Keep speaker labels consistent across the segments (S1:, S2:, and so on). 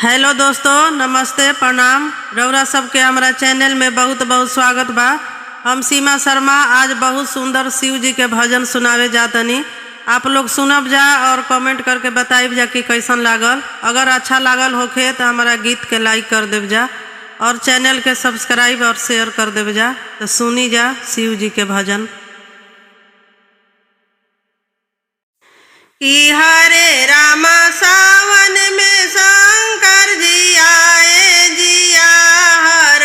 S1: Hello दोस्तों, नमस्ते, प्रणाम। रउरा सबके हमारा चैनल में बहुत बहुत स्वागत बा। हम सीमा शर्मा आज बहुत सुंदर शिव जी के भजन सुनावे जातनी। आप लोग सुनब जा और कमेंट करके बताइब जा कि कैसन लागल। अगर अच्छा लागल होखे तो हमारा गीत के लाइक कर देव जा और चैनल के सब्सक्राइब और शेयर कर देव जा। तो सुनी जा शिव जी के भजन। कि हरे रामा सावन में शंकर जी आए, जिया हर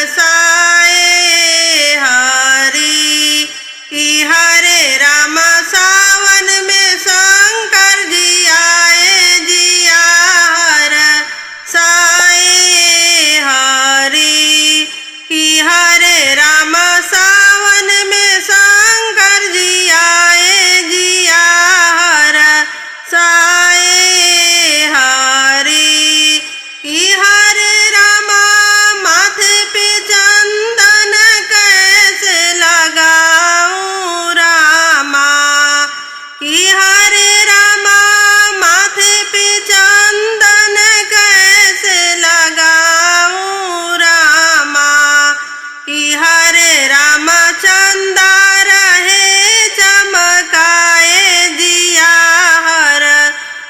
S1: साए हरि। कि हरे रामा सावन में शंकर जी आए, जिया हर साए हरि। कि हरे रामा सावन में शंकर जी आए, जिया साए हरि। कि हरे रामा माथे पे चंदन कैसे लगाऊं रामा। कि हरे रामा माथे पे चंदन कैसे लगाऊं रामा। कि हरे रामा चंदा रहे चमकाए, जिया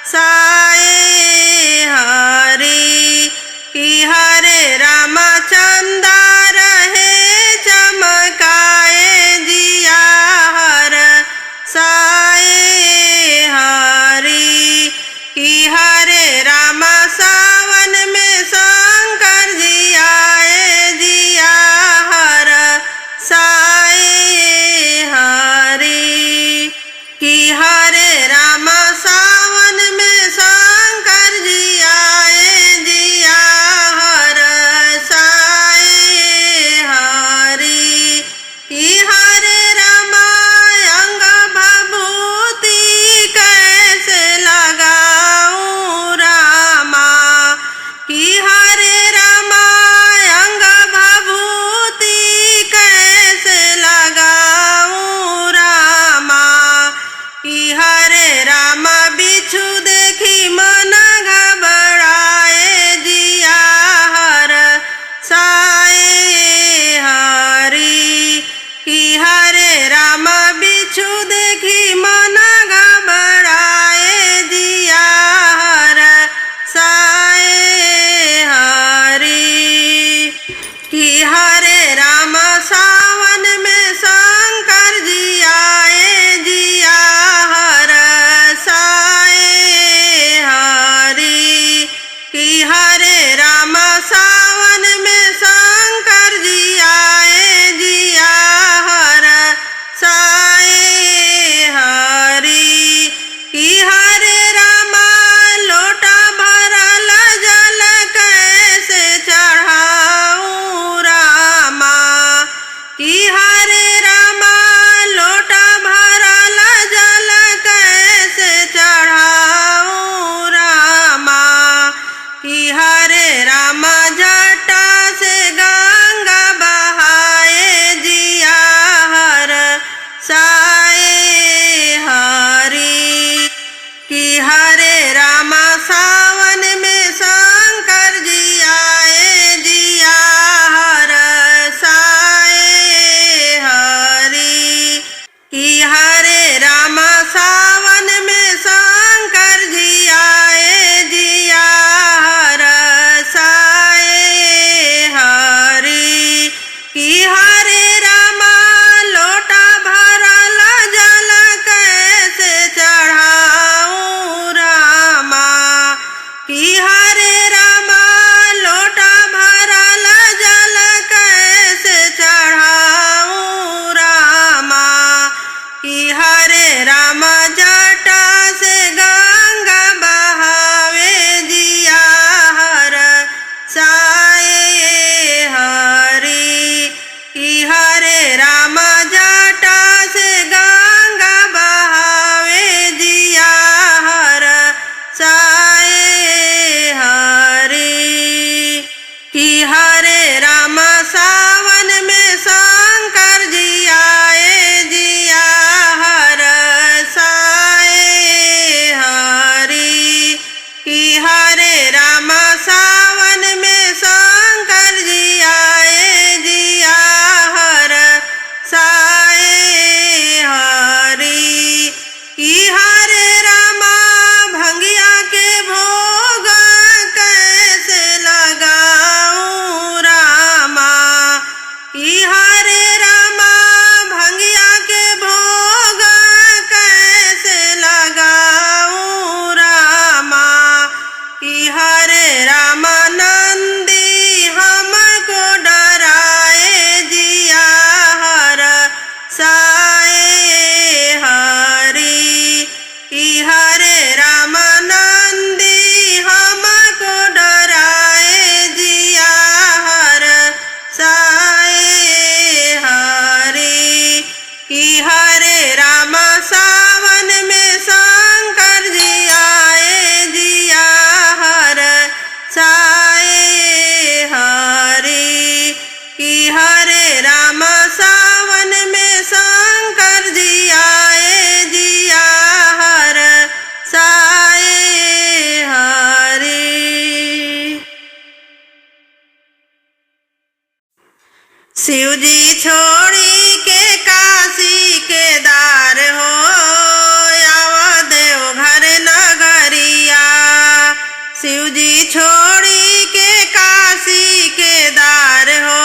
S1: साए हरि। कि हरे रामा चंदा रहे चमकाए, जिया हर साए हरि। कि हरे रामा सावन में शंकर जी आए, जिया हर साए हरि। कि हरे रामा सावन में शंकर जी आए, जिया हर साए हरि। कि हरे रामा अंग भभूति कैसे लगाऊं रामा। कि हरे रामा अंग भभूति कैसे लगाऊं रामा। कि हरे रामा बिच्छू देखी मन घबराए, जिया हर साए हरि। कि हरे रामा बिच्छू देखी मन घबराए, जिया हर साए हरि। कि हरे रामा सावन में शंकर जी आए, जिया हर साए हरि। कि हरे रामा सावन में शंकर जी आए, जिया हर साए हरि। कि हरे रामा लोटा भरल जल कैसे चढ़ाऊं रामा। कि हरे रामा लोटा भरल जल कैसे चढ़ाऊं रामा। कि हरे रामा जटा से गंगा बहाए, जिया हर साए हरि। कि हरे रामा सावन में शंकर जी आए, जिया हर साए हरि। कि हरे रामा सावन में शंकर जी आए, जिया हर साए हरि। कि हरे रामा लोटा भरल जल कैसे चढ़ाऊं रामा। कि हरे रामा लोटा भरल जल कैसे चढ़ाऊं रामा। कि हरे रामा जटा से गंगा बहावे, जिया हर साए हरि। कि हरे रामा जटा से गंगा बहावे, जिया हर साए हरि। कि हरे रामानंदी हमको डराए जिया हर साए हरि कि हरे रामानंदी हमको डराए जिया हर साए हरि कि हरे रामा सावन में शंकर जी आए जिया हर साए हरि कि हरे रामा सावन में शंकर जी आए जिया हर साए हरि। शिव जी छोड़ी के काशी केदार हो आवा देवघर नगरिया। शिव जी छोड़ी के काशी केदार हो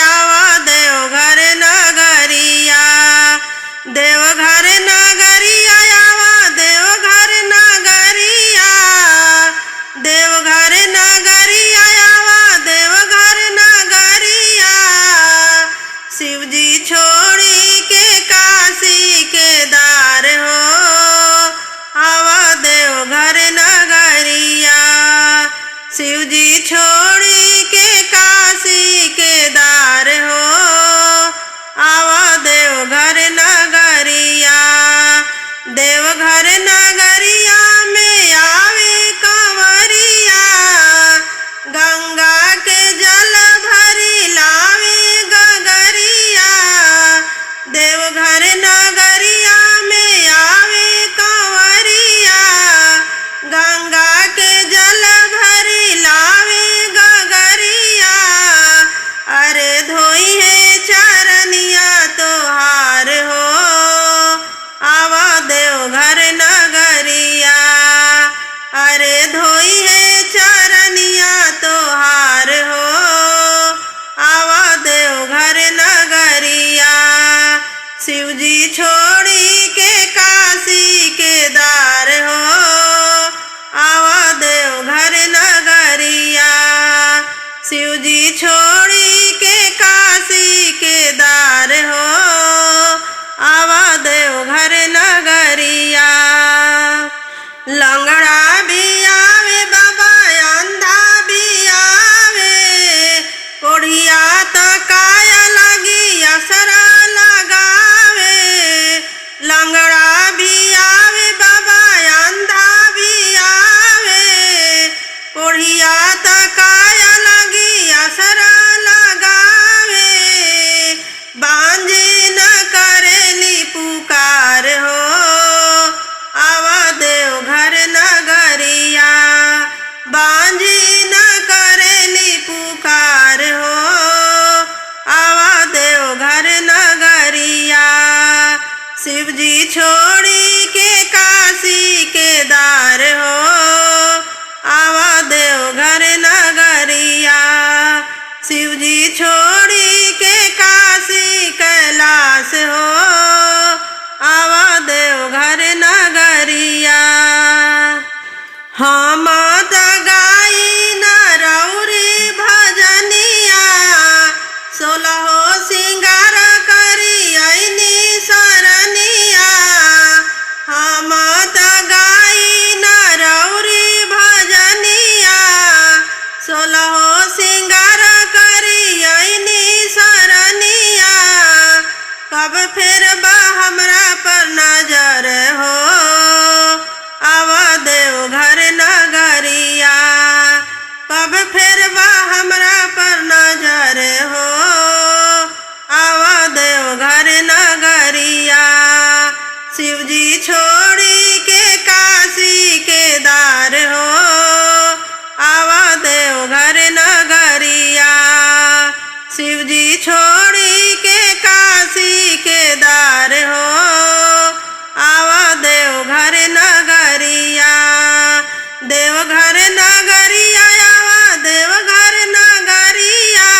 S1: आवा देवघर नगरिया। देवघर नगरिया आवा देवघर नगरिया। देवघर नगरिया आवा देवघर नगरिया। शिव जी छोड़ी के काशी केदार हो आवा देवघर नगरिया। शिव जी छोड़ी के काशी केदार हो आवा देवघर नगरिया। देवघर नगरिया में आवे कंवरिया गंगा के जल भरी लावे गगरिया। देवघर नगरिया में आवे कंवरिया गंगा के जल भरी लावे गगरिया। अरे धोई है चरनिया तोहार हो आवा देवघर नगरिया। अरे धोई है चरनिया तोहार हो आवा देवघर नगरिया। शिव जी छोड़ी के काशी केदार हो आवा देवघर नगरिया। शिव जी छोड़ी के काशी केदार हो आवा देवघर नगरिया। लंगड़ा भी आवे बाबा अंधा भी आवे कोढ़िया तो काया लगी असरा लगावे। लंगड़ा भी आवे बाबा अंधा भी आवे कोढ़िया तो काया लगी असरा लगावे। बांझी न करेली पुकार हो आवा देवघर नगरिया। बांझी न करेली पुकार हो आवा देवघर नगरिया। शिव जी छोड़ी के काशी केदार हो आवा देवघर नगरिया। शिव जी छोड़ी के काशी कैलाश हो आवा देवघर नगरिया। हम त गाई न रौरी भजनिया सोलहो सिंगार करी ऐनी सरनिया। हम त गाई न रौरी भजनिया सोलहो सिंगार करी ऐनी सरनिया। कब फिर बा हमरा पर नजर हो आवा देवघर नगरिया। कब फिर बा हमरा पर नजर हो आवा देवघर नगरिया। शिव जी छोड़ी के काशी केदार हो आवा देवघर नगरिया। शिव जी छोड़ी के काशी केदार हो आवा देवघर नगरिया। देवघर नगरिया आवा देवघर नगरिया।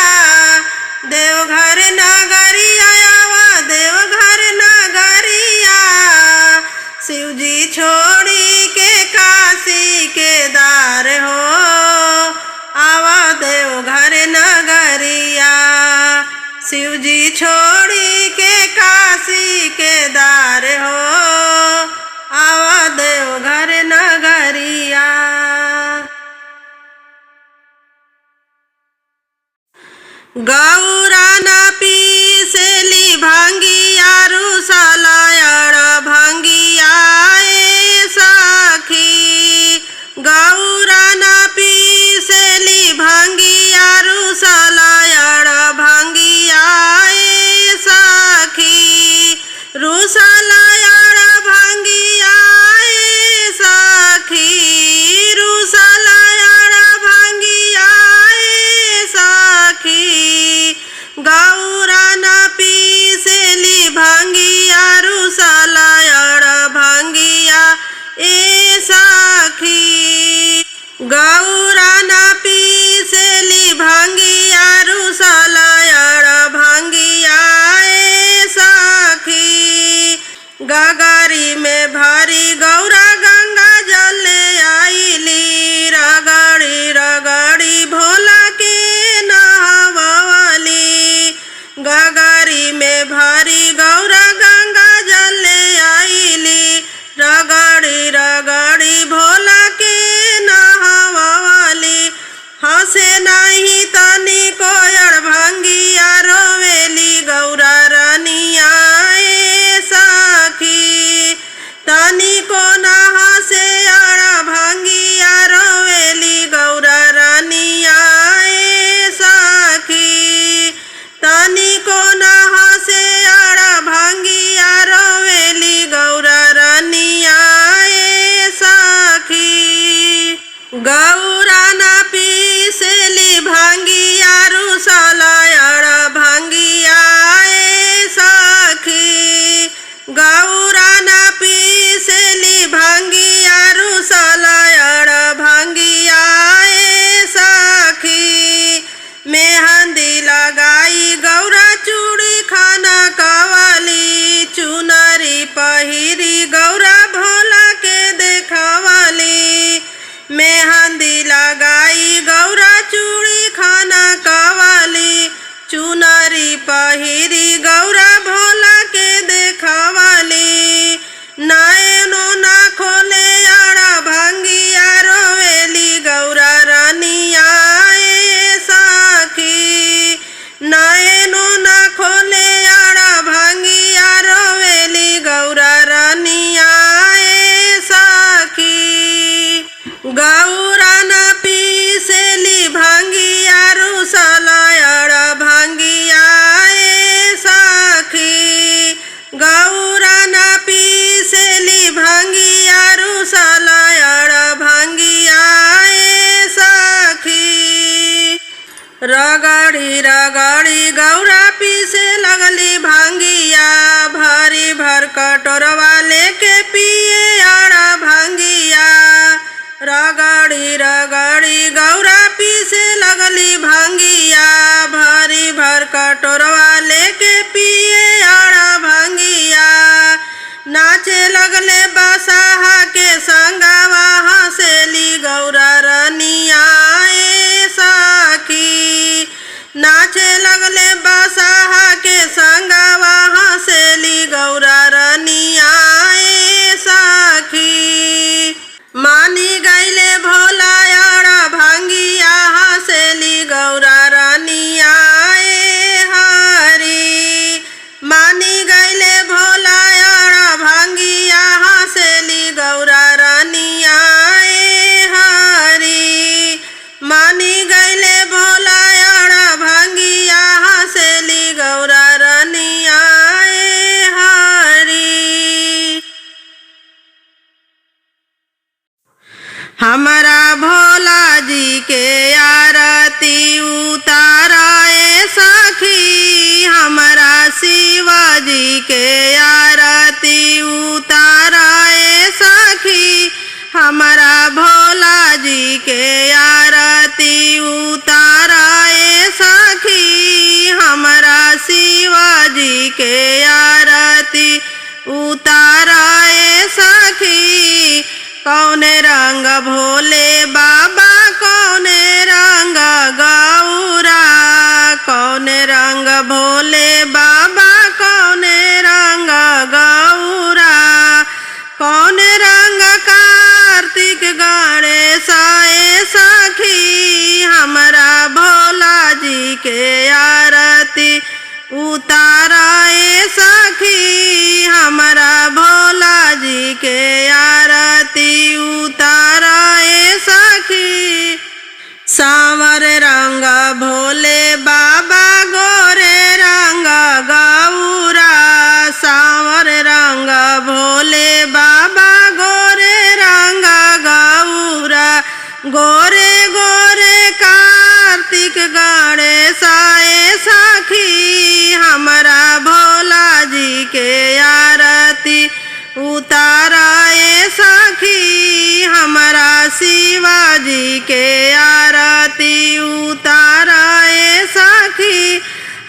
S1: देवघर नगरिया आवा देवघर नगरिया। शिव जी छोड़ी के काशी केदार छोड़ी के काशी के दार हो, आवा देव घर नगरिया। गौरा न पीसेली भांगिया, रुसलायड़ भांगिया ए सखी। गौरा न पीसेली भांगिया, रुसलायड़ भांगिया ए सखी। रुसलायड़ भांगिया ए सखी, रुसलायड़ भांगिया ए सखी। गौरा न पीसेली भांगिया, रुसलायड़ भांगिया ए सखी। गौरा न पीसेली भांगिया, रुसलायड़ भांगिया ए सखी। गगरी में भरी गौरा गंगा जल ले आईली, रगड़ी रगड़ी भोला के नहवाली। गगरी में भरी गौरा गंगा जल ले आईली, रगड़ी रगड़ी भोला के नहवाली। हंसे नहीं तनी कोयर भांगिया, रोवेली गौरा रानिया ए सखी। तनी को न हंसे अड़ भांगिया, रोवेली गौरा रानिया ए सखी। तनी को न हंसे अड़ भांगिया, रोवेली गौरा रानिया ए सखी। गौरा न पीसेली भांगिया, रुसलायड़ भांगिया ए सखी। गौरा न पीसेली भांगिया, रुसलायड़ भांगिया ए सखी। मेहंदी लगाई गौरा चूड़ी खाना कवाली, चुनरी पहिरी गौरा भोला के देखवाली। मेहंदी लगाई गौरा चूड़ी खाना कवाली, चुनरी पहिरी गौरा भोला के देखवाली। नयनो न खोले अड़ भांगिया, रोवेली गौरा रानिया ए सखी। नयनो न खोले अड़ भांगिया, रोवेली गौरा रानिया ए सखी। गौरा न पीसेली भांगिया, रुसलायड़ भांगिया ए सखी। गौरा न पीसेली भांगिया, रुसलायड़ भांगिया ए सखी। रगड़ी रगड़ी गौरा पीसे लगली भांगिया, भारी भर कटोरवा लेके पिए अड़ भांगिया। रगड़ी रगड़ी गौरा पीसे लगली भांगिया, भारी भर कटोरवा लेके पिए अड़ भांगिया। नाचे लगले बसाहा के संगवा, हंसेली गौरा रानिया ए सखी। नाचे लगले बसाहा के संगवा, हंसेली गौरा रानिया ए सखी। मानी गईले भोला अड़ भांगिया, हंसेली गौरा रानिया ए हरी। मानी गईले भोला अड़ भांगिया, हंसेली गौरा रानिया ए हरी। मानी गईले भोला अड़ भांगिया, हंसेली गौरा रानिया ए हरी। हमारा भोला जी के आरती उतारा ए सखी। हमारा शिवाजी के आरती उतारा ए सखी। हमारा भोला जी के आरती उतारा ए सखी। हमारा शिवाजी के आरती उतारा ए सखी। कौने रंग भोले बाबा, कौने रंग गौरा, कौने रंग भोले बाबा, उतारा ए सखी हमरा भोला जी के आरती उतारा ए सखी। सांवर रंग भोले बाबा गोरे रंग गौरा, सांवर रंग भोले बाबा गोरे रंग गौरा, गोरे गोरे कार्तिक गणेश ए सखी हमरा भोला जी के आरती उतारा ए सखी हमरा शिवाजी के आरती उतारा ए सखी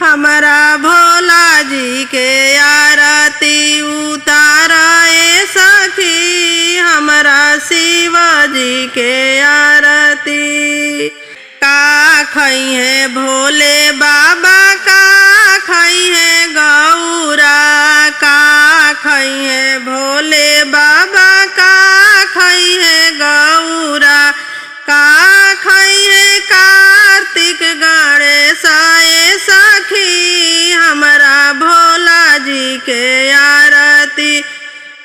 S1: हमरा भोला जी के आरती उतारा ए सखी हमरा शिवाजी के आरती। का खई है भोले बाबा का खई है गौरा, का खई है भोले बाबा का खई है गौरा, का खई है कार्तिक गणेश ए सखी हमरा भोला जी के आरती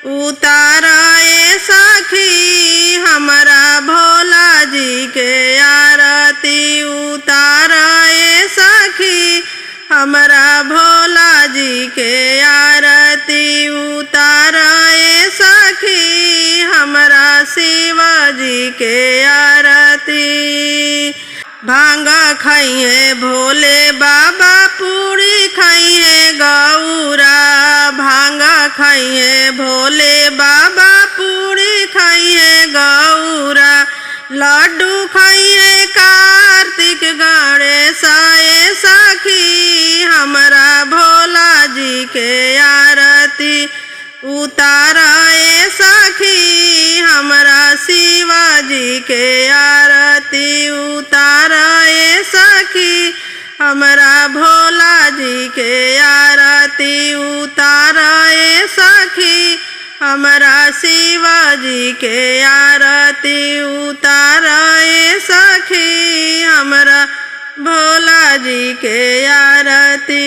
S1: उतारा ए सखी हमरा भोला जी के आरती उतारा ए सखी हमरा भोला जी के आरती उतारा ए सखी हमरा शिवाजी के आरती। भांग खाई है भोले बाबा पूरी खाई है गौरा, भांग खाई है भोले बाबा पूरी खाई है गौरा, लड्डू खाई है कार्तिक गणेश ए सखी हमरा भोला जी के आरती उतारा ए सखी हमरा शिवाजी के आरती उतारा ए सखी हमरा भोला जी के आरती उतारा ए सखी हमरा शिवाजी के आरती उतारा ए सखी हमरा भोला जी के आरती।